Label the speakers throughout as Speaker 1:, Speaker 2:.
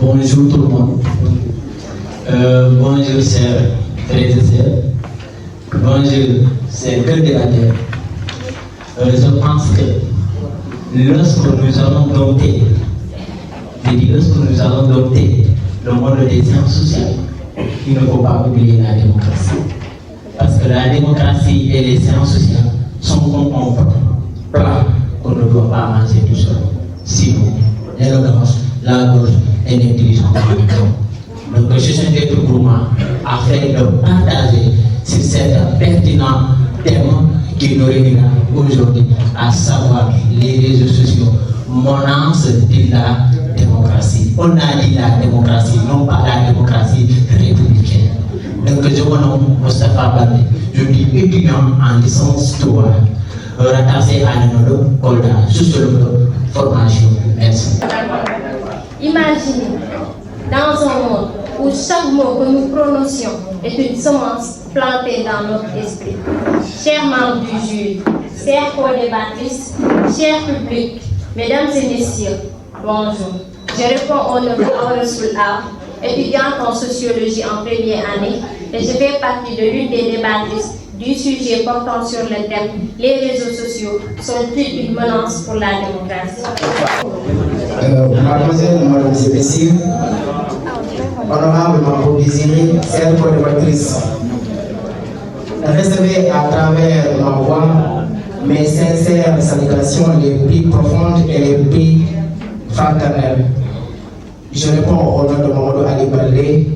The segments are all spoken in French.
Speaker 1: Bonjour tout le monde. Bonjour chers frères et sœurs. Bonjour chers co-débatteurs. Je pense que lorsque nous allons dompter le monde des sciences sociales, il ne faut pas oublier la démocratie. Parce que la démocratie et les sciences sociales sont comme un plat qu'on ne doit pas manger tout seul. Sinon, l'élégance, la gauche et l'intelligence. Donc, je suis un groupement afin de partager sur cet pertinent thème qui nous réunit aujourd'hui, à savoir les réseaux sociaux, menace de la démocratie. On a dit la démocratie, non pas la démocratie républicaine. Donc, je me nomme Moustapha Baldé, je suis étudiant en licence 3, rattaché à l'UNODO, Kolda, sociologue, formation. Merci.
Speaker 2: Imaginez, dans un monde où chaque mot que nous prononcions est une semence plantée dans notre esprit. Chers membres du jury, chers co-débattrices, chers publics, mesdames et messieurs, bonjour. Je réponds au nom de Rassoul Ar, étudiante en sociologie en première année, et je fais partie de l'une des débattrices du sujet portant sur le thème « Les réseaux sociaux sont-ils une menace pour la démocratie ?»
Speaker 3: Mademoiselle, mesdames et messieurs, honorable Mambo Désiré, chère co-débattrice, recevez à travers ma voix mes sincères salutations les plus profondes et les plus fraternelles. Je réponds au nom de Mamadou Ali Baldé.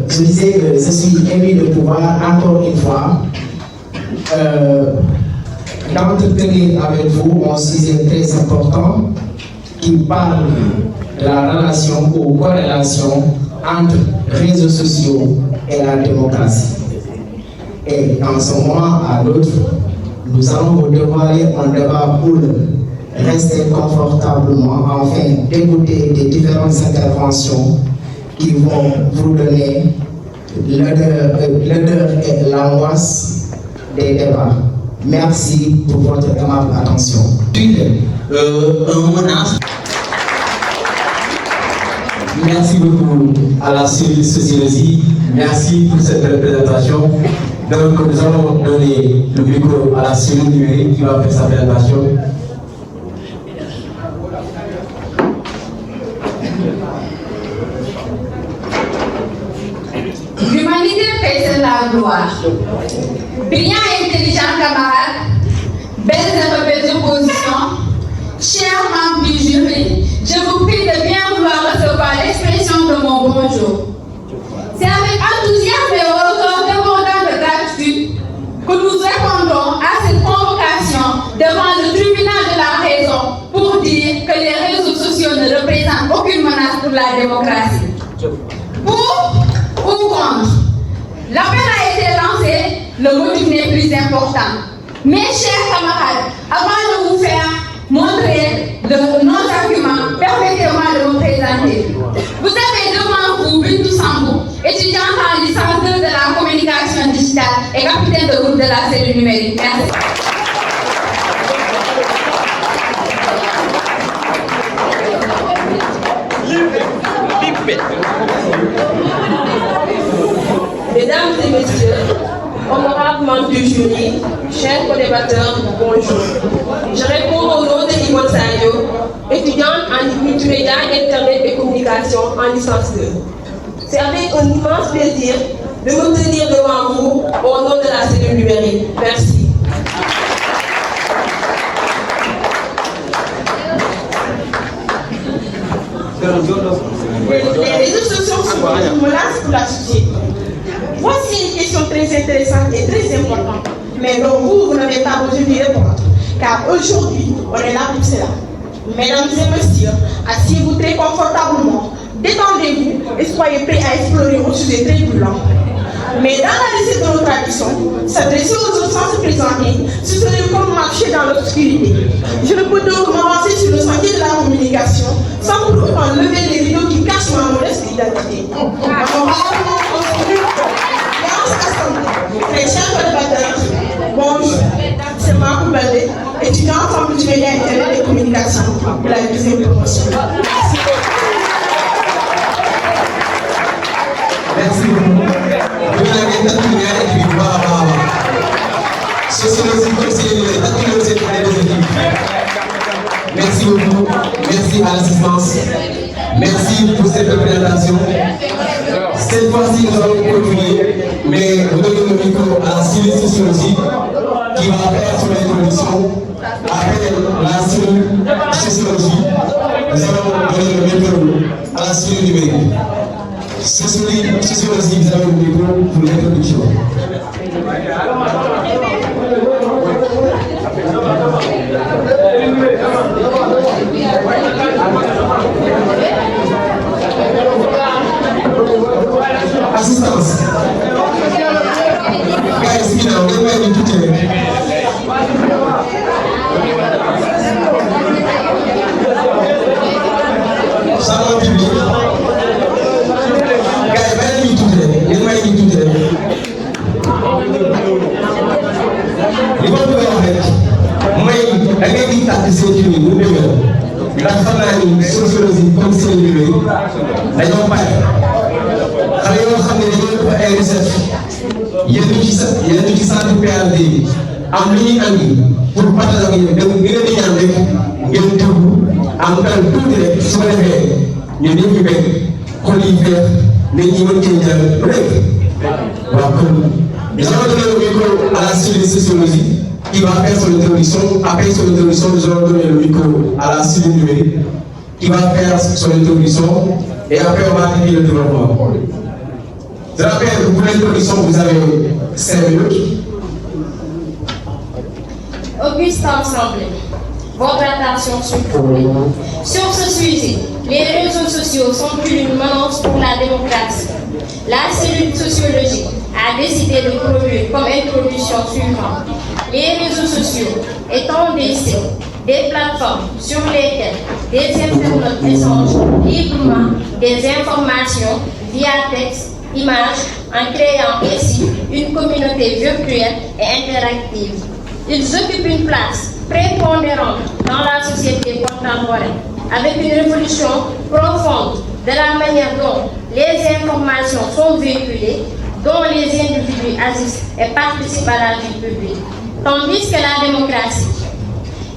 Speaker 3: Je disais que je suis ému de pouvoir encore une fois d'entretenir avec vous un sujet très important qui parle de la relation ou corrélation entre réseaux sociaux et la démocratie. Et dans ce moment à l'autre, nous allons vous dévoiler un débat pour rester confortablement afin d'écouter des différentes interventions qui vont vous donner l'odeur et l'angoisse des débats. Merci pour votre aimable attention.
Speaker 1: Merci beaucoup à la sociologie. Merci pour cette présentation. Donc, nous allons donner le micro à la cellule numérique qui va faire sa présentation.
Speaker 4: L'humanité précède la gloire. Brillants et intelligents camarades, belles et rebelles oppositions, chers membres du jury, je vous prie de bien vouloir recevoir l'expression de mon bonjour. C'est avec enthousiasme et au regard débordant de gratitude que nous répondons à cette convocation devant le tribunal de la raison pour dire que les réseaux sociaux ne représentent aucune menace pour la démocratie. Pour ou contre? L'appel a été lancé, le motif n'est plus important. Mes chers camarades, avant de vous faire montrer nos arguments, permettez-moi de vous présenter. Vous avez devant vous Bintou Sambou, étudiante en licence 2 de la communication digitale et capitaine de groupe de la cellule numérique. Merci.
Speaker 5: Mesdames et messieurs, honorables membres du jury, chers co-débatteurs, bonjour. Je réponds au nom de Yvonne Sayo, étudiante en multimédia, internet et communication en licence 2. C'est avec un immense plaisir de me tenir devant vous au nom de la cellule numérique. Merci. Les réseaux sociaux sont une menace pour la société. Voici une question très intéressante et très importante, mais dont vous n'avez pas besoin d'y répondre, car aujourd'hui, on est là pour cela. Mesdames et messieurs, asseyez-vous très confortablement, détendez-vous et soyez prêts à explorer un sujet très brûlant. Mais dans la recette de nos traditions, s'adresser aux autres sans se présenter, ce serait comme marcher dans l'obscurité. Je ne peux donc m'avancer sur le sentier de la communication sans pour autant lever les rideaux qui cachent ma modeste identité. Mes chers co-débatteurs, bonjour, c'est Mambo Baldé, étudiante l'ensemble du média internet et communication pour la deuxième promotion.
Speaker 6: Merci beaucoup. Vous avez tatoué et puis voilà. Sociologie, conseiller, tatoué aussi pour les équipes. Merci beaucoup. Merci à l'assistance. Merci pour cette présentation. Cette fois-ci, nous allons continuer, mais vous donnez le micro à la cellule sociologie qui va faire son introduction. Après la cellule sociologie, nous allons donner le micro à la cellule numérique. Sociologie, vous avez le micro pour l'introduction. Assistance. Guys, you know, we're ready to take. Salon public. Guys, we're ready to take. We're ready to take. Li ma bëgg a wax rek mooy da ngay di tàkk seen kii bi mu dëgër ndax xam naa ni sociologie comme seen liggéey dañoo pare xale yoo xam ne dañoo def ay recherche yenn ci centre PhD bi am lu ñuy andi pour partager ak yéen dem gën a di ñaan rek ngeen tëggu am kan tuuti rek su ko defee ñun ñëpp ñu bëgg xol yi feex nit ñi mën cee jàng rek waaw kon nous allons donner le micro à la cellule sociologie qui va faire son introduction. Après son introduction, nous allons donner le micro à la cellule numérique qui va faire son introduction et après on va activer le développement. Je rappelle que pour l'introduction, vous avez 5 minutes.
Speaker 2: Auguste Ensemble, votre attention s'il vous plaît. Sur ce sujet, les réseaux sociaux sont une menace pour la démocratie. La cellule sociologique a décidé de produire comme introduction suivante. Les réseaux sociaux étant des sites, des plateformes sur lesquelles des internautes échangent librement des informations via texte, images, en créant ainsi une communauté virtuelle et interactive. Ils occupent une place prépondérante dans la société contemporaine, avec une révolution profonde de la manière dont les informations sont véhiculées, dont les individus agissent et participent à la vie publique. Tandis que la démocratie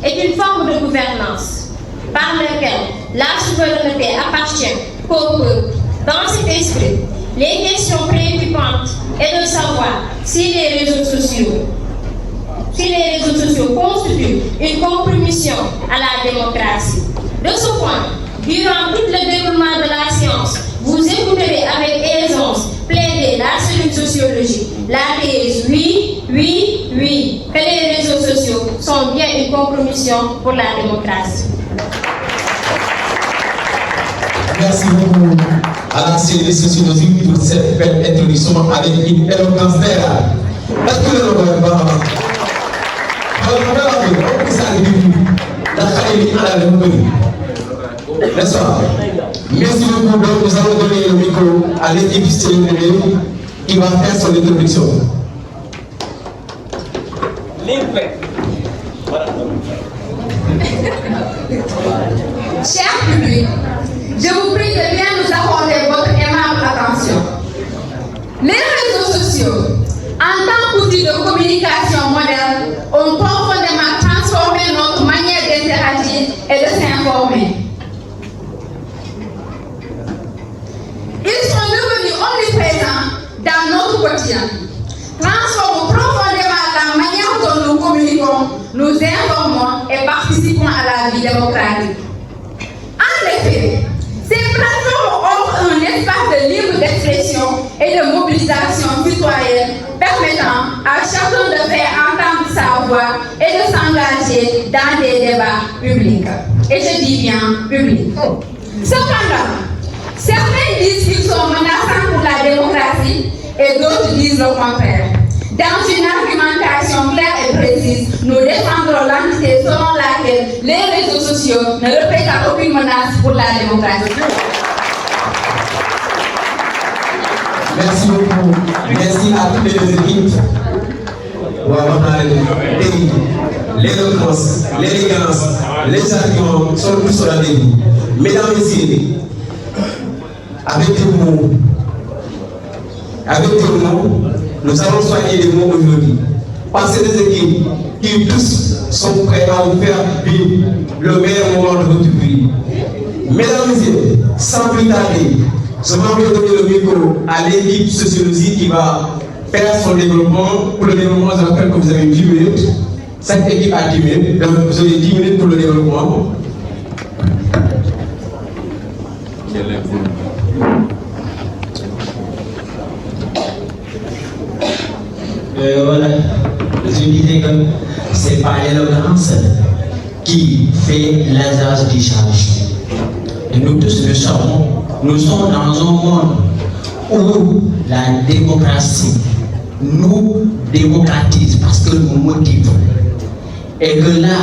Speaker 2: est une forme de gouvernance par laquelle la souveraineté appartient qu'au peuple. Dans cet esprit, les questions préoccupantes est de savoir si les réseaux sociaux constituent une compromission à la démocratie. De ce point, durant tout le déroulement de la science, vous écouterez avec aisance plaider la cellule sociologique, la thèse oui, que les réseaux sociaux sont bien une compromission pour la démocratie.
Speaker 6: Merci beaucoup à la cellule sociologique pour cette belle introduction avec une éloquence d'ère. Est-ce que le nom est bon? N'est-ce pas? Merci beaucoup. Donc, nous allons donner le micro à l'équipe cellule qui va faire son introduction.
Speaker 4: Cher public, je vous prie de bien nous accorder votre aimable attention. Les réseaux sociaux, en tant qu'outil de communication moderne, ont profondément transformé notre manière d'interagir et de s'informer. Ils sont devenus omniprésents dans notre quotidien, transforment profondément la manière dont nous communiquons, nous informons et participons à la vie démocratique. En effet, ces plateformes offrent un espace de libre d'expression et de mobilisation citoyenne permettant à chacun de faire entendre sa voix et de s'engager dans des débats publics. Et je dis bien publics. Cependant, certains disent qu'ils sont menaçants pour la démocratie et d'autres disent le contraire. Dans une argumentation claire et précise, nous défendrons l'entité selon laquelle les réseaux sociaux ne représentent aucune menace pour la démocratie.
Speaker 6: Merci beaucoup. Merci à toutes les équipes. l'éloquence, l'élégance, les arguments sont tous au rendez-vous. Mesdames et messieurs, avec des mots, nous allons soigner les mots aujourd'hui. Parce que des équipes qui tous sont prêts à vous faire vivre le meilleur moment de votre vie. Mesdames et messieurs, sans plus tarder, je vais donner le micro à l'équipe sociologie qui va faire son développement. Pour le développement, je rappelle que vous avez 10 minutes. Cette équipe a 10 minutes, donc vous avez 10 minutes pour le développement.
Speaker 1: Voilà, je disais que ce n'est pas l'éloquence qui fait l'usage du changement. Et nous tous le savons, nous sommes dans un monde où la démocratie nous démocratise parce que nous motivons. Et que là,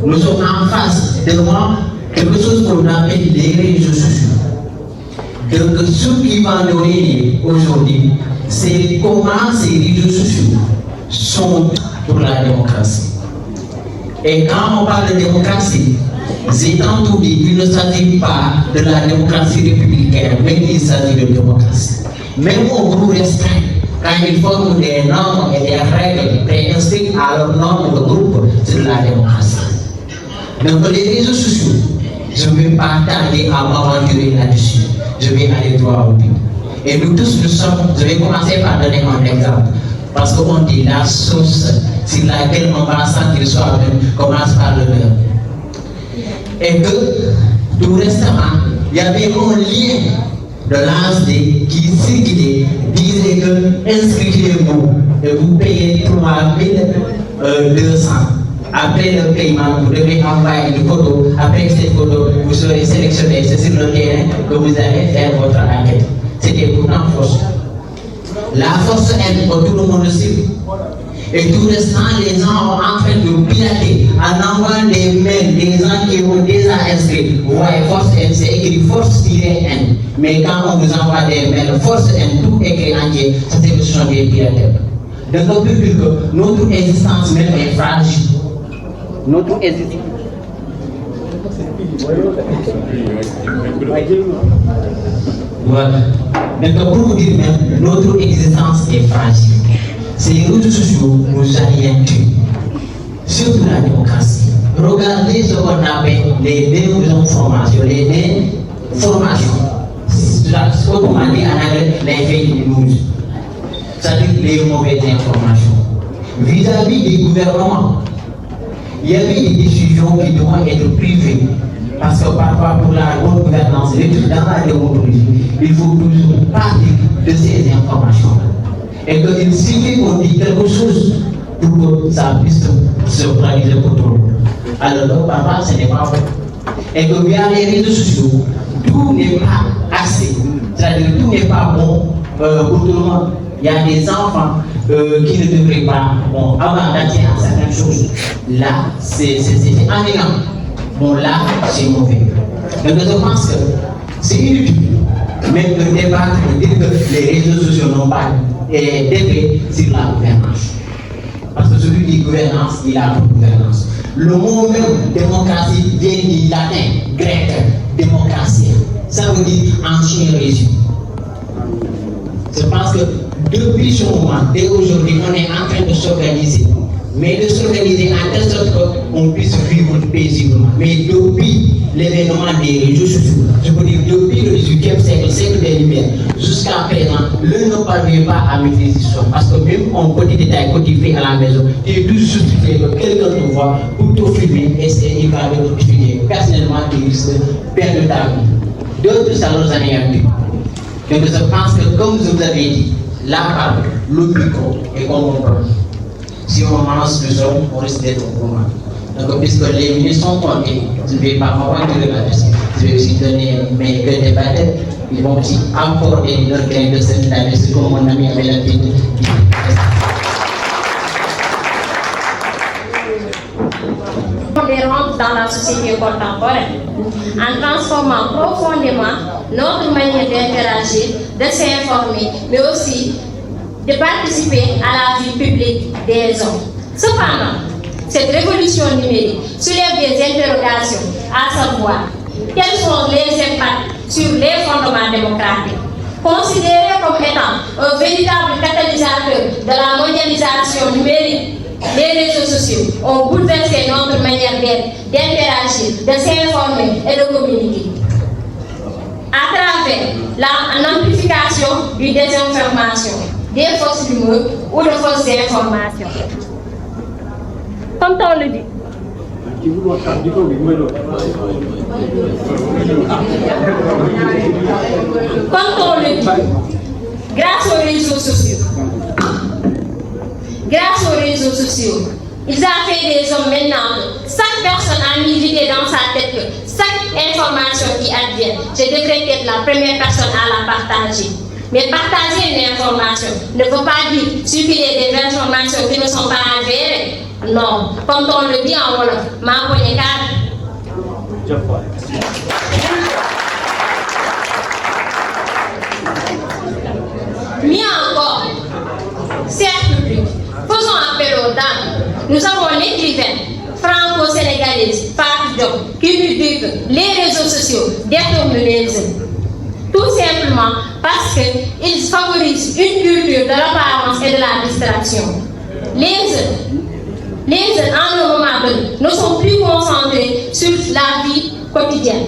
Speaker 1: nous sommes en face devant quelque chose qu'on appelle les réseaux sociaux. Donc, ce qui va nous donner aujourd'hui, c'est comment ces réseaux sociaux sont pour la démocratie. Et quand on parle de démocratie, c'est tantôt dit qu'il ne s'agit pas de la démocratie républicaine, mais il s'agit de démocratie. Même au groupe restreint, quand ils forment des normes et des règles préinscrites à leur norme de groupe, c'est de la démocratie. Donc les réseaux sociaux, je ne vais pas tarder à m'aventurer là-dessus. Je vais aller droit au but. Et nous tous, nous sommes, je vais commencer par donner un exemple. Parce qu'on dit la source sur laquelle on va sentir soi-même commence par le beurre. Et que tout récemment, il y avait un lien de l'ASD qui circulait, disait que inscrivez-vous et vous payez 3200. Après le paiement, vous devez envoyer une photo. Après cette photo, vous serez sélectionné. C'est sur le terrain que vous allez faire votre enquête. C'était pourtant fausse. La force est pour tout le monde aussi. Et tout restant, les gens sont en train de pirater en envoyant des mails des gens qui ont déjà inscrit. Vous voyez, force N, c'est écrit force-N. Mais quand on vous envoie des mails, force N, tout écrit entier, c'est que ce sont des pirateurs. Donc, on peut dire que notre existence même est fragile. Notre existence. Voilà. Donc, pour vous dire même, notre existence est fragile. Ces réseaux sociaux nous orientent, surtout la démocratie. Regardez ce qu'on appelle les désinformations, les déformations. Ce qu'on dit en anglais, les fake news. C'est-à-dire les mauvaises informations. Vis-à-vis des gouvernements, il y avait des décisions qui doivent être privées. Parce que parfois, pour la bonne gouvernance, dans la démocratie, il faut toujours partir de ces informations-là. Et qu'il suffit qu'on dise quelque chose pour que ça puisse se réaliser pour tout le monde. Alors, parfois, ce n'est pas vrai. Et que via les réseaux sociaux, tout n'est pas assez. C'est-à-dire tout n'est pas bon pour tout le monde. Il y a des enfants qui ne devraient pas avoir accès à certaines choses. Là, c'est ennuyant. Bon, là, c'est mauvais. Donc, je pense que c'est inutile même de débattre, de dire que les réseaux sociaux n'ont pas d'effet sur la gouvernance. Parce que celui qui dit gouvernance, il a une gouvernance. Le mot même démocratie vient du latin, grec, démocratie. Ça veut dire ancien régime. Je pense que depuis ce moment, dès aujourd'hui, on est en train de s'organiser. Mais de s'organiser en telle sorte qu'on puisse vivre paisiblement. Mais depuis l'événement des réseaux sociaux, je peux dire depuis le 18e siècle, siècle des Lumières, jusqu'à présent, l'un ne parvient pas à maîtriser ça. Parce que même en petit détail, quand il fait à la maison, tu es tout justifié que quelqu'un te voit pour te filmer et il va te notifier. Personnellement, tu risques de perdre ta vie. D'autres, ça nous anéantit. Donc je pense que comme vous avez dit, la parole, le micro est comme un problème. Si on mange le sol, on risque d'être au courant. Donc, puisque les minutes sont comptées, je ne vais pas m'aventurer là-dessus. Je vais aussi donner mes deux débatteurs. Ils vont aussi apporter leur grain de sel là-dessus, comme mon ami avait l'habitude de dire.
Speaker 2: On rentre dans la société contemporaine en transformant profondément notre manière d'interagir, de s'informer, mais aussi de participer à la vie publique des hommes. Cependant, cette révolution numérique soulève des interrogations, à savoir quels sont les impacts sur les fondements démocratiques. Considérés comme étant un véritable catalyseur de la mondialisation numérique, les réseaux sociaux ont bouleversé notre manière d'être, d'interagir, de s'informer et de communiquer. À travers l'amplification du désinformation, des fausses rumeurs ou de fausses informations. Comme on le dit. Comme on le dit, grâce aux réseaux sociaux, ils ont fait des hommes maintenant. Chaque personne a mis l'idée dans sa tête que chaque information qui advient, je devrais être la première personne à la partager. Mais partager une information ne veut pas dire supprimer des informations qui ne sont pas avérées. Non, comme on le dit en Wolof, ma poignée mieux encore, chers publics, faisons appel aux dames. Nous avons l'écrivaine franco-sénégalaise Fatou Diop qui nous dit que les réseaux sociaux détournent les jeunes. Tout simplement parce qu'ils favorisent une culture de l'apparence et de la distraction. Les jeunes, en un moment donné, ne sont plus concentrés sur la vie quotidienne,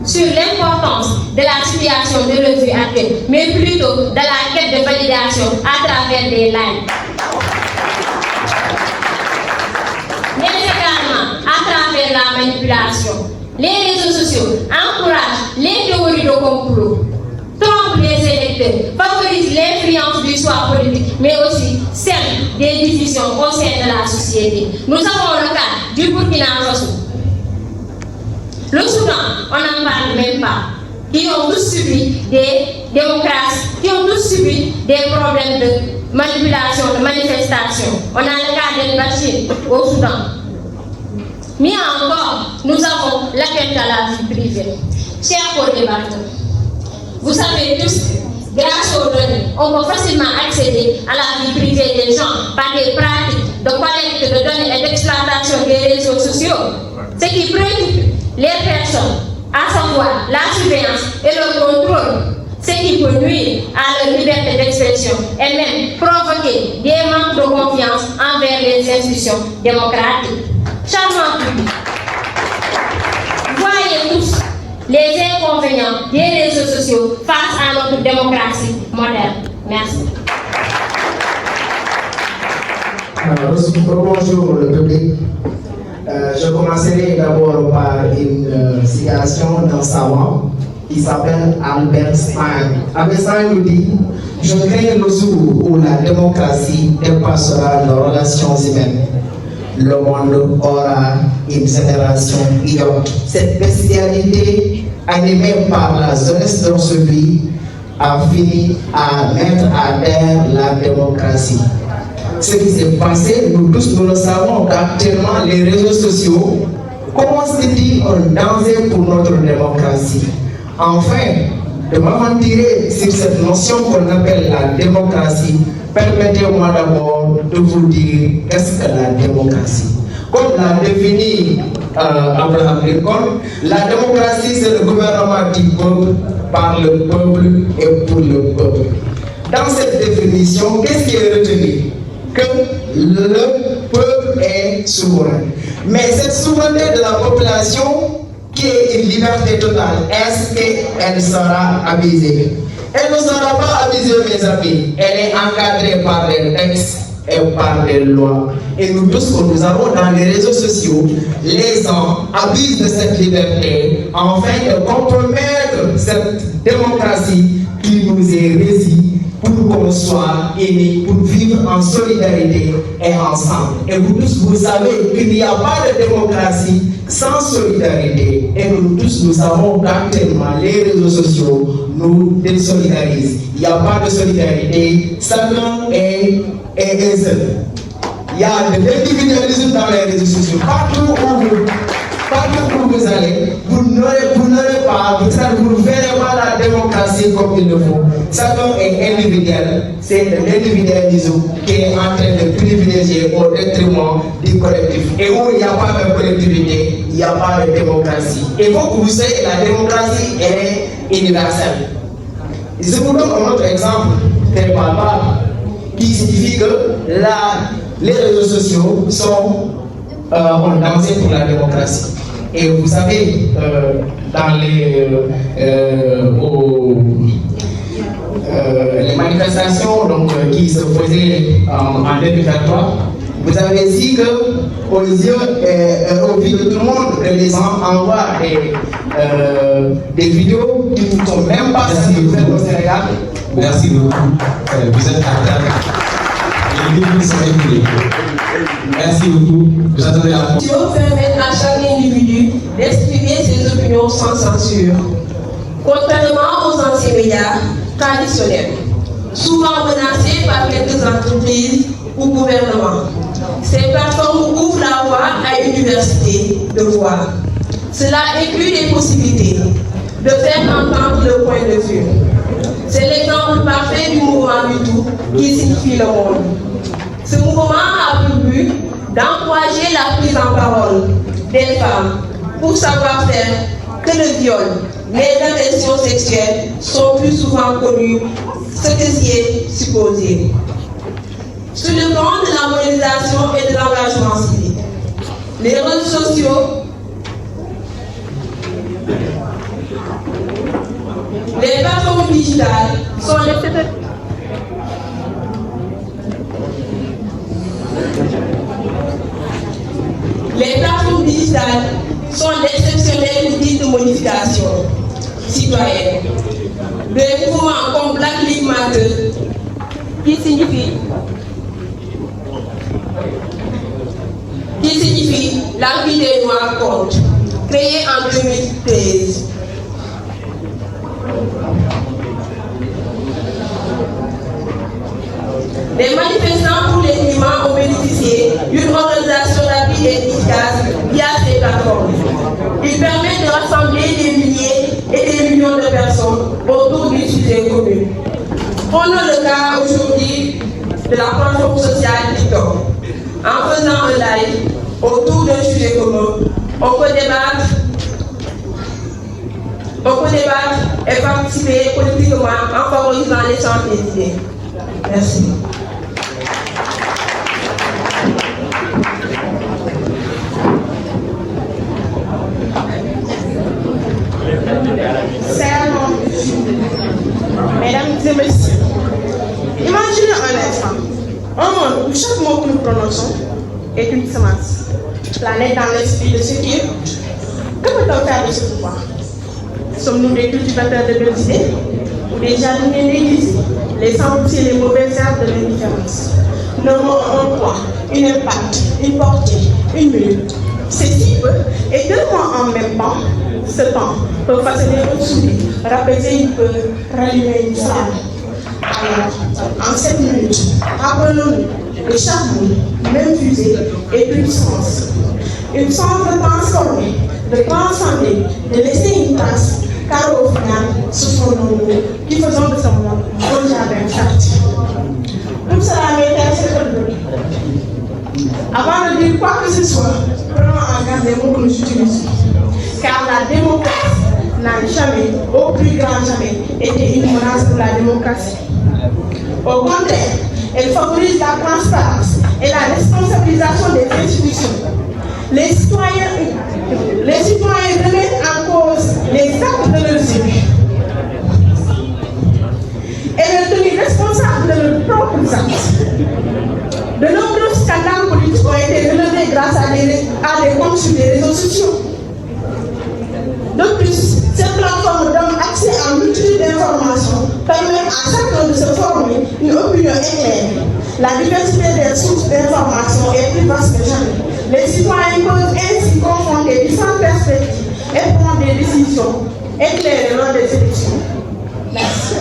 Speaker 2: sur l'importance de la situation de leur vie actuelle, mais plutôt de la quête de validation à travers des likes. Mais également à travers la manipulation. Les réseaux sociaux encouragent les théories de complot, trompent les électeurs, favorisent l'influence du choix politique, mais aussi celle des divisions au sein de la société. Nous avons le cas du Burkina Faso. Le Soudan, on n'en parle même pas, qui ont tous subi des démocraties, qui ont tous subi des problèmes de manipulation, de manifestation. On a le cas de Bachir au Soudan. Mais encore, nous avons l'atteinte à la vie privée. Chers co-débatteurs, vous savez tous, grâce aux données, on peut facilement accéder à la vie privée des gens par des pratiques de collecte de données et d'exploitation des réseaux sociaux. Ce qui préoccupe les personnes, à savoir la surveillance et le contrôle, ce qui peut nuire à leur liberté d'expression et même provoquer des manques de confiance envers les institutions démocratiques. Charmant public, voyez tous les inconvénients des réseaux sociaux face à notre démocratie moderne. Merci.
Speaker 3: Bonjour le public. Je commencerai d'abord par une citation d'un savant qui s'appelle Albert Einstein. Albert Einstein nous dit: je crains le jour où la démocratie dépassera nos relations humaines. Le monde aura une génération idiote. Cette bestialité, animée par la jeunesse dans ce pays, a fini à mettre à terre la démocratie. Ce qui s'est passé, nous tous nous le savons, qu'actuellement les réseaux sociaux constituent un danger pour notre démocratie. Enfin, de m'aventurer sur cette notion qu'on appelle la démocratie, permettez-moi d'abord de vous dire qu'est-ce que la démocratie. Comme l'a défini Abraham Lincoln, la démocratie c'est le gouvernement du peuple, par le peuple et pour le peuple. Dans cette définition, qu'est-ce qui est retenu? Que le peuple est souverain. Mais cette souveraineté de la population, qui est une liberté totale, est-ce qu'elle sera abusée? Elle ne sera pas abusée, mes amis. Elle est encadrée par des textes et par des lois. Et nous tous, que nous avons dans les réseaux sociaux, les gens abusent de cette liberté afin de compromettre cette démocratie qui nous est régie pour qu'on soit unis, pour vivre en solidarité et ensemble. Et vous tous, vous savez qu'il n'y a pas de démocratie sans solidarité. Et nous tous, nous savons qu'actuellement, les réseaux sociaux nous désolidarisent. Il n'y a pas de solidarité, chacun est seul. Il y a de l'individualisme dans les réseaux sociaux. Partout où vous allez, vous n'aurez pas, vous ne verrez pas la démocratie comme comme il le faut. Chacun est individuel, c'est l'individualisme qui est en train de privilégier au détriment du collectif. Et où il n'y a pas de collectivité, il n'y a pas de démocratie. Il faut que vous sachiez que la démocratie est universelle. Je vous donne un autre exemple très palpable qui signifie que les réseaux sociaux sont ont dansé pour la démocratie. Et vous savez, dans les manifestations qui se faisaient en 2023, vous avez dit que aux yeux au vu de tout le monde, les gens envoient des vidéos qui ne sont même pas censées au Sénégal.
Speaker 6: Merci beaucoup. Vous êtes à table. Les débats sont écoulés. Merci beaucoup. Vous attendez la réponse.
Speaker 7: Permettre à chaque individu d'exprimer ses opinions sans censure. Contrairement aux anciens médias traditionnels, souvent menacés par quelques entreprises ou gouvernements, ces plateformes ouvrent la voie à une diversité de voix. Cela inclut les possibilités de faire entendre le point de vue. C'est l'exemple parfait du mouvement MeToo qui signifie le monde. Ce mouvement a pour but d'encourager la prise en parole des femmes pour savoir faire que le viol, les agressions sexuelles sont plus souvent connues ce que s'y est supposé. Sur le plan de la mobilisation et de l'engagement civique, les réseaux sociaux, les plateformes digitales sont d'exceptionnels outils de modification citoyenne. Des mouvements comme Black Lives Matter, qui signifie la vie des Noirs compte, créé en 2013. Les manifestants pour les climats ont bénéficié d'une organisation rapide et efficace via ces plateformes. Il permet de rassembler des milliers et des millions de personnes autour du sujet commun. Prenons le cas aujourd'hui de la plateforme sociale TikTok. En faisant un live autour d'un sujet commun, on peut débattre et participer politiquement en favorisant l'échange des idées. Merci.
Speaker 5: Mesdames et messieurs, imaginez un instant, un monde où chaque mot que nous prononçons est une semence, planète dans l'esprit de ceux qui écoutent. Que peut-on faire de ce pouvoir? Sommes-nous des cultivateurs de belles idées ou des jardiniers déguisés, laissant pousser les mauvaises herbes de l'indifférence? Nous avons un poids, une impact, une portée, une minute. Ceci peut, et tellement en même temps, ce temps peut façonner un sourire, rapaiser une peur, rallumer une flamme. Alors, en 7 minutes, apprenons-nous que chaque mot, même fusée, est une sens. Une sens de transformer, de transcender, de laisser une trace, car au final, ce sont nos mots qui faisons de ce monde un jardin fertile. Tout cela m'intéresse de avant de dire quoi que ce soit, prenons en garde les mots que nous utilisons. Car la démocratie n'a jamais, au plus grand jamais, été une menace pour la démocratie. Au contraire, elle favorise la transparence et la responsabilisation des institutions. Les citoyens remettent en cause les actes de leurs élus. Et leur tenir responsable de leurs propres actes. De nombreux scandales politiques ont été relevés grâce à des comptes sur les réseaux sociaux. De plus, cette plateforme donne accès à une multitude d'informations, permet à chacun de se former une opinion éclairée. La diversité des sources d'informations est plus vaste que jamais. Les citoyens peuvent ainsi confronter différentes perspectives et prendre des décisions éclairées lors des élections. Merci.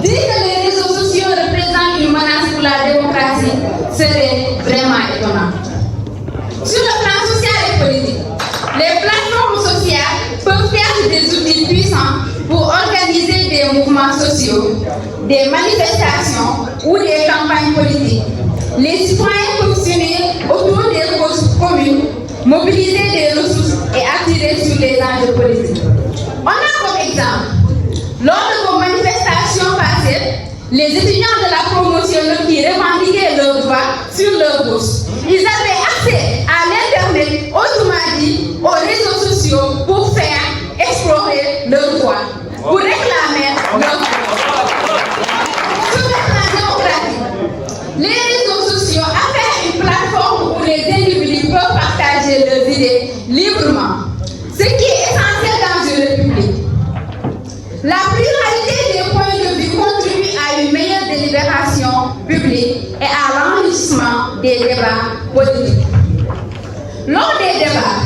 Speaker 4: Dire que les réseaux sociaux représentent une menace pour la démocratie serait vraiment étonnant. Sur le plan social et politique, peuvent être des outils puissants pour organiser des mouvements sociaux, des manifestations ou des campagnes politiques. Les citoyens peuvent s'unir autour des causes communes, mobiliser des ressources et attirer sur les enjeux politiques. On a comme exemple, lors de vos manifestations passées, les étudiants de la promotion qui revendiquaient leurs droits sur leur bourse, ils avaient accès à l'Internet, autrement dit, aux réseaux sociaux pour faire explorer leurs droits, pour réclamer leurs droits. Sur le plan démocratique, les réseaux sociaux affairent une plateforme où les individus peuvent partager leurs idées librement, ce qui est essentiel dans une république. La pluralité des points de vue contribue à une meilleure délibération publique et à l'enrichissement des débats politiques. Lors des débats,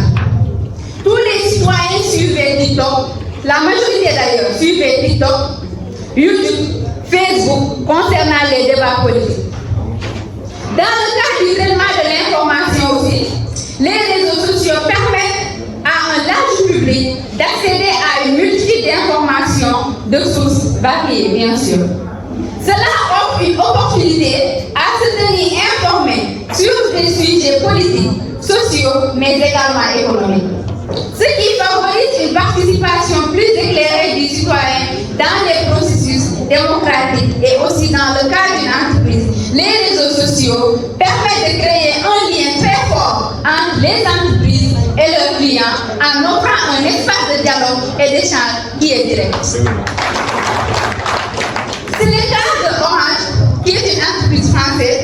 Speaker 4: tous les citoyens suivaient TikTok, la majorité d'ailleurs suivait TikTok, YouTube, Facebook concernant les débats politiques. Dans le cadre du traitement de l'information aussi, les réseaux sociaux permettent à un large public d'accéder à une multitude d'informations de sources variées, bien sûr. Cela offre une opportunité à se tenir informé sur des sujets politiques, sociaux, mais également économiques. Ce qui favorise une participation plus éclairée du citoyen dans les processus démocratiques et aussi dans le cadre d'une entreprise. Les réseaux sociaux permettent de créer un lien très fort entre les entreprises et leurs clients en offrant un espace de dialogue et d'échange qui est direct. C'est le cas de Orange, qui est une entreprise française.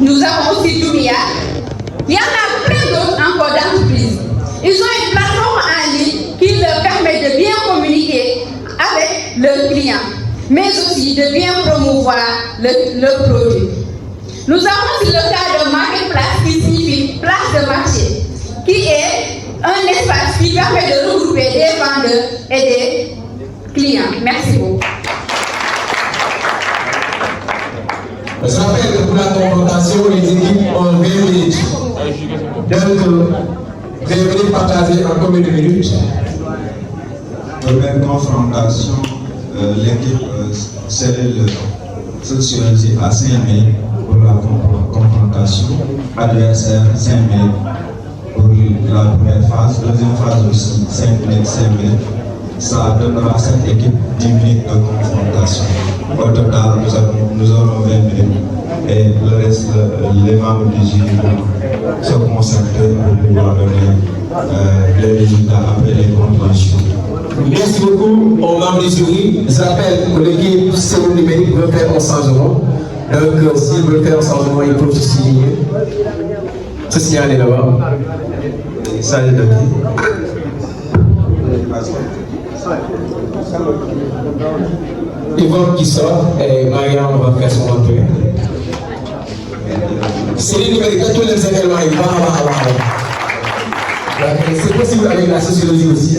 Speaker 4: Nous avons aussi Jumia. Il y en a plein d'autres encore d'entreprises. Ils ont une plateforme en ligne qui leur permet de bien communiquer avec leurs clients, mais aussi de bien promouvoir leurs produits. Nous avons aussi le cas de Marketplace, qui signifie place de marché, qui est un espace qui permet de regrouper des vendeurs et des clients. Merci beaucoup.
Speaker 6: Je rappelle que pour la confrontation, les équipes ont 20 minutes. Donc, vous allez venir partager en combien de minutes?
Speaker 8: Première confrontation, l'équipe cellule sociologie à 5 minutes pour la confrontation, adversaire 5 minutes pour la première phase, deuxième phase aussi 5 minutes, 5 minutes. Ça donnera à cette équipe 10 minutes de confrontation. Au total, nous aurons 20 minutes. Et le reste, les membres du jury vont se concentrer pour pouvoir donner les résultats après les conventions.
Speaker 6: Merci beaucoup aux membres du jury. Je rappelle que l'équipe Cellule numérique veut faire un changement. Donc, s'ils veulent faire un changement, ils peuvent se signaler là-bas.
Speaker 8: Salut de
Speaker 6: Yvonne qui sort et Marianne va faire son entrée. Cellule numérique, tous les événements, ils vont c'est possible avec la sociologie aussi.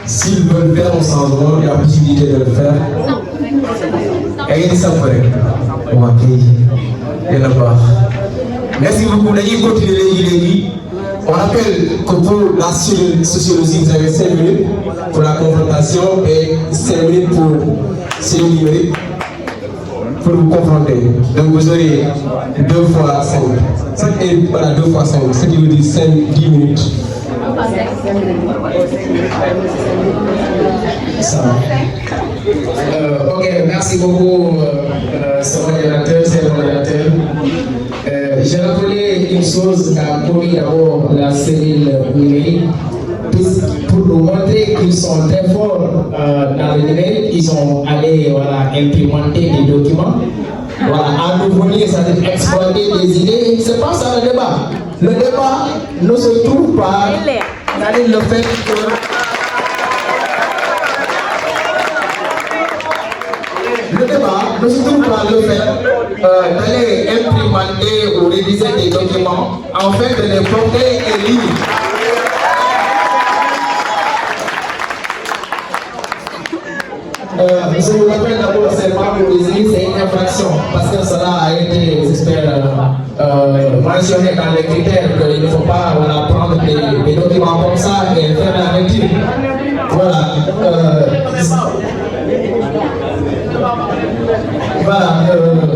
Speaker 6: S'ils veulent faire un changement, il y a la possibilité de le faire. Et il ça fait. Merci beaucoup. D'ailleurs, continuez. On rappelle que pour la sociologie, vous avez 5 minutes pour la confrontation et 5 minutes pour cellule numérique pour vous confronter. Donc vous aurez 2 fois 5. Voilà, 2 fois 5, ce qui veut dire 10 minutes. Ok, merci beaucoup, ce modérateur. J'ai rappelé une chose qu'a commis d'abord la cellule numérique pour nous montrer qu'ils sont très forts dans le numérique. Ils sont allés implémenter des documents. À nous venir, c'est-à-dire exploiter des idées. C'est pas ça le débat. Le débat ne se trouve pas dans le fait que le débat ne se trouve pas le fait d'aller implémenter ou réviser des documents en fait de les porter et lire. Je vous rappelle d'abord, c'est pas pour les élus, c'est une infraction parce que cela a été, j'espère, mentionné dans les critères qu'il ne faut pas prendre des documents comme ça et faire la lecture.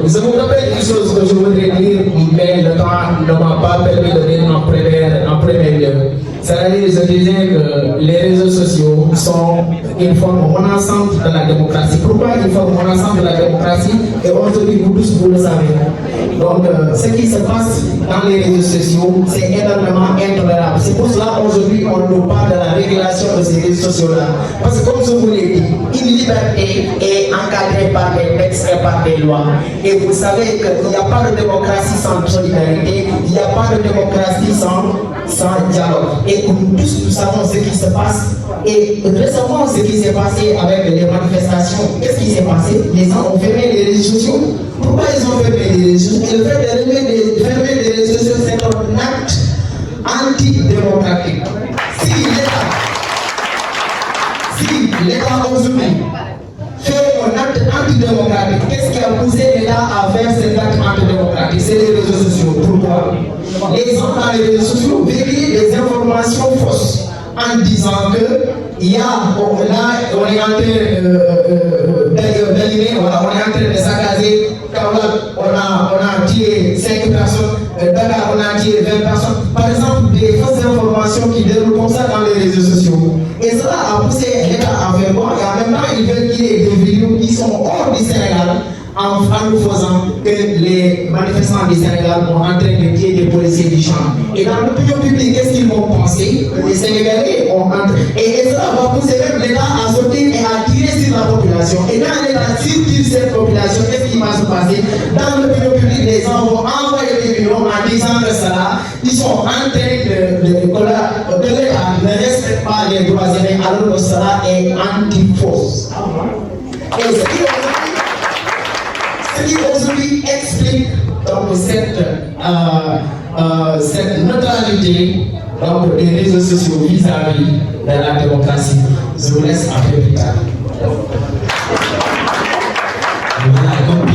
Speaker 3: je vous rappelle une chose que je voudrais dire, mais le temps ne m'a pas permis de dire en premier lieu. C'est-à-dire, je disais que les réseaux sociaux ils forment un ensemble de la démocratie. Pourquoi ils forment un ensemble de la démocratie? Et aujourd'hui, vous tous, vous le savez. Donc, ce qui se passe dans les réseaux sociaux, c'est énormément intolérable. C'est pour cela aujourd'hui, on nous parle de la régulation de ces réseaux sociaux-là. Parce que comme je vous l'ai dit, une liberté est encadrée par des textes et par des lois. Et vous savez qu'il n'y a pas de démocratie sans solidarité, il n'y a pas de démocratie sans dialogue. Et nous tous, nous savons ce qui se passe. Et récemment, ce qui s'est passé avec les manifestations, qu'est-ce qui s'est passé? Les gens ont fermé les réseaux sociaux. Pourquoi ils ont fermé les réseaux sociaux? Et le fait de fermer les réseaux sociaux, c'est un acte antidémocratique. Si l'État aujourd'hui fait un acte antidémocratique, qu'est-ce qui a poussé l'État à faire cet acte antidémocratique? C'est les réseaux sociaux. Pourquoi? Les gens dans les réseaux sociaux véhiculent des informations fausses en disant que on est en train d'allumer, voilà, on est en train de saccager, on a tiré 5 personnes, Dakar on a tiré 20 personnes. Par exemple, des fausses informations qui déroulent comme ça dans les réseaux sociaux. Et cela a poussé l'État à faire quoi? Et en même temps, ils veulent qu'il y ait des vidéos qui sont hors du Sénégal en nous faisant que les manifestants du Sénégal sont en train de tirer des policiers du champ. Et dans l'opinion publique, qu'est-ce qu'ils vont penser? Les Sénégalais ont entré. Et cela va pousser même l'État à sortir et à tirer sur la population. Et quand l'État tire cette population, qu'est-ce qui va se passer? Dans l'opinion publique, les gens vont envoyer des vidéos en disant que cela, ils sont en train que l'État ne respecte pas les droits humains, alors que cela est anti-fausse. Et ce qui aujourd'hui explique donc cette neutralité donc, des réseaux sociaux vis-à-vis de la démocratie. Je vous laisse un peu plus tard.
Speaker 1: Voilà, comme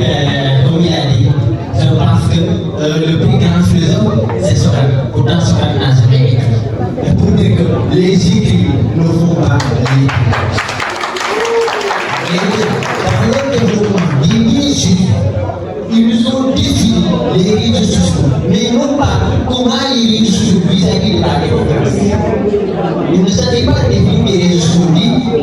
Speaker 1: il a dit, je pense que le plus grand philosophe, c'est Socrate. Pourtant, Socrate n'a jamais écrit. Et pour dire que les écrits ne font pas les ils nous ont défini les réseaux sociaux, mais non pas comment les réseaux sociaux vis-à-vis de la démocratie. Ils ne savaient pas définir les réseaux sociaux.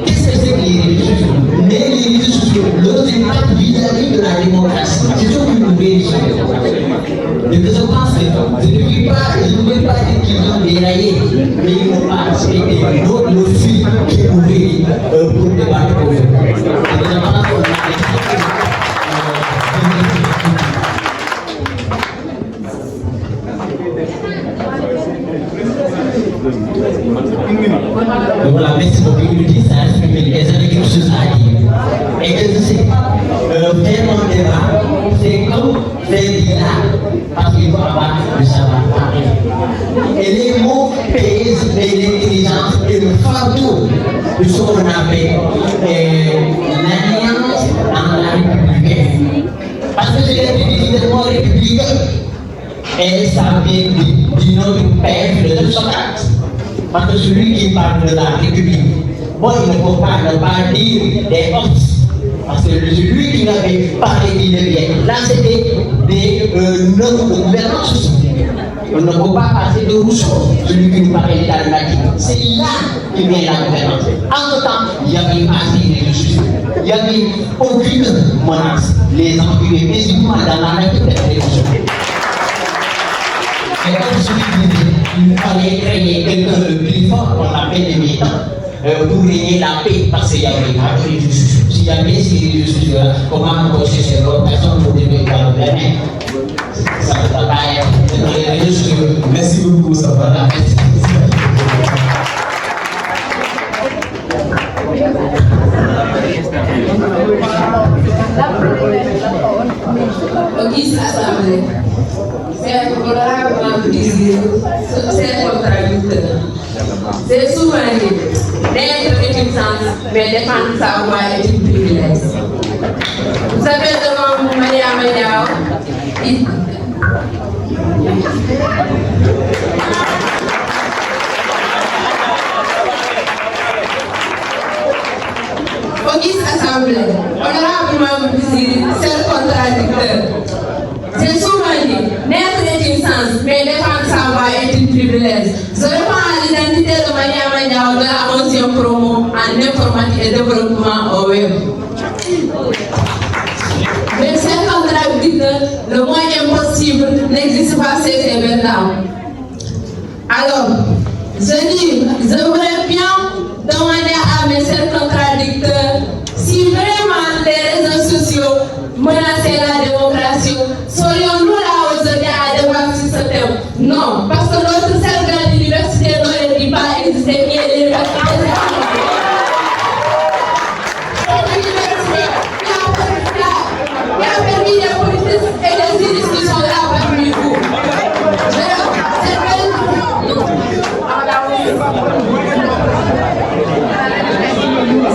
Speaker 1: Qu'est-ce que c'est que les réseaux sociaux? Mais les réseaux sociaux, leur impact vis-à-vis de la démocratie, c'est ce que nous vérifions. Et que je pense que je ne veux pas dire qu'ils ont déraillé, mais ils n'ont pas respecté le fil qui est ouvert pour débattre aujourd'hui. Et je pense qu'on a voilà, merci beaucoup. Il nous dit ça, mais j'avais quelque chose à dire. Et que je sais, faire mon débat, c'est comme faire du là, parce qu'il faut avoir le savoir. Et les mots pèsent l'intelligence et le fardeau de ce qu'on appelle l'alliance dans la République. Parce que c'est l'évidemment républicain. Et ça vient du nom du père de Socrate. Parce que celui qui parle de la République, bon, il ne faut pas ne pas dire des hoax. Parce que celui qui n'avait pas dit le bien, là c'était des gouvernants sociaux. On ne peut pas passer de Rousseau, celui qui nous parlait de la maladie. C'est là qui vient la gouvernance. En ce temps, il n'y avait pas de réseaux sociaux. Il n'y avait aucune menace. Les employés musulmans dans la République des réseaux sociaux. Et comme celui qui disait, il fallait créer quelqu'un de plus fort qu'on appelle les militants pour régner la paix parce qu'il y avait pas de réseaux sociaux. S'il y avait ces réseaux sociaux, comment approcher ces autres personnes pour devenir par le planète? Ça ne va pas être les réseaux sociaux.
Speaker 3: Merci beaucoup, ça va.
Speaker 4: Auguste Assemblée, c'est honorable désir, c'est contradicteur. C'est souvent dit, d'être est une chance, mais défendre sa voix est une privilège. Vous savez devant vous, Maria Mediao, Auguste Assemblée, honorable membre du jury, c'est contradicteur. j'aimerais bien demander à mes chers contradicteurs si vraiment les réseaux sociaux menaçaient la démocratie, serions-nous là aujourd'hui à débattre sur ce thème? Non, parce que notre cercle d'université n'aurait dit pas exister et l'université qui a permis des politiques et des juristes qui sont là parmi vous.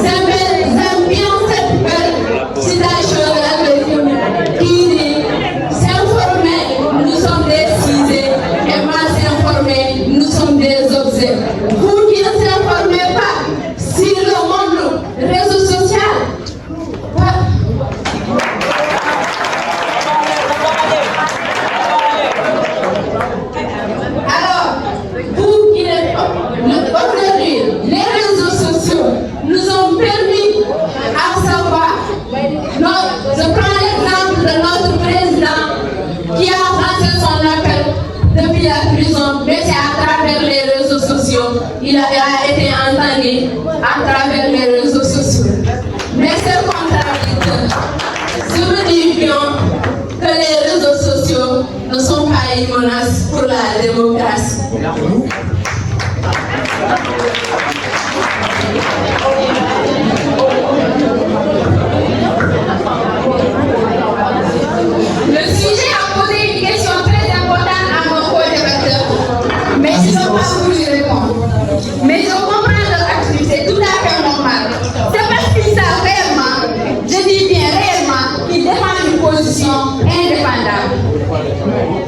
Speaker 4: J'aime bien cette belle citation qui dit s'informer, nous sommes des sujets, et mal s'informer, nous sommes des objets. Vous qui ne s'informez pas sur le monde réseau social, alors, vous qui n'êtes aujourd'hui, les réseaux sociaux nous ont permis à savoir. Je prends l'exemple de notre président qui a lancé son appel depuis la prison, mais c'est à travers les réseaux sociaux. Il a été entendu à travers les réseaux sociaux. Mais c'est contradictoire. Je me dis bien que les réseaux sociaux ne sont pas une menace pour la démocratie. Le sujet a posé une question très importante à mon co-débatteur, mais je ne peux pas vous lui répondre. Mais je comprends leur attitude, c'est tout à fait normal. C'est parce qu'ils savent réellement, je dis bien réellement, qu'ils défendent une position indépendante.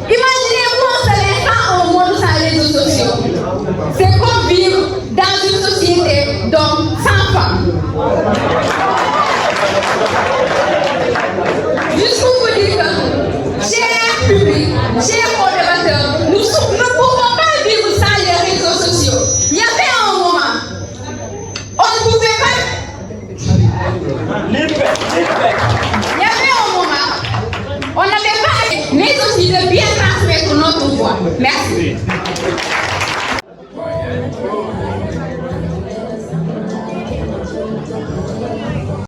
Speaker 4: Imaginez-vous un seul instant au monde sans réseaux sociaux. C'est comme vivre dans une société d'hommes sans femmes.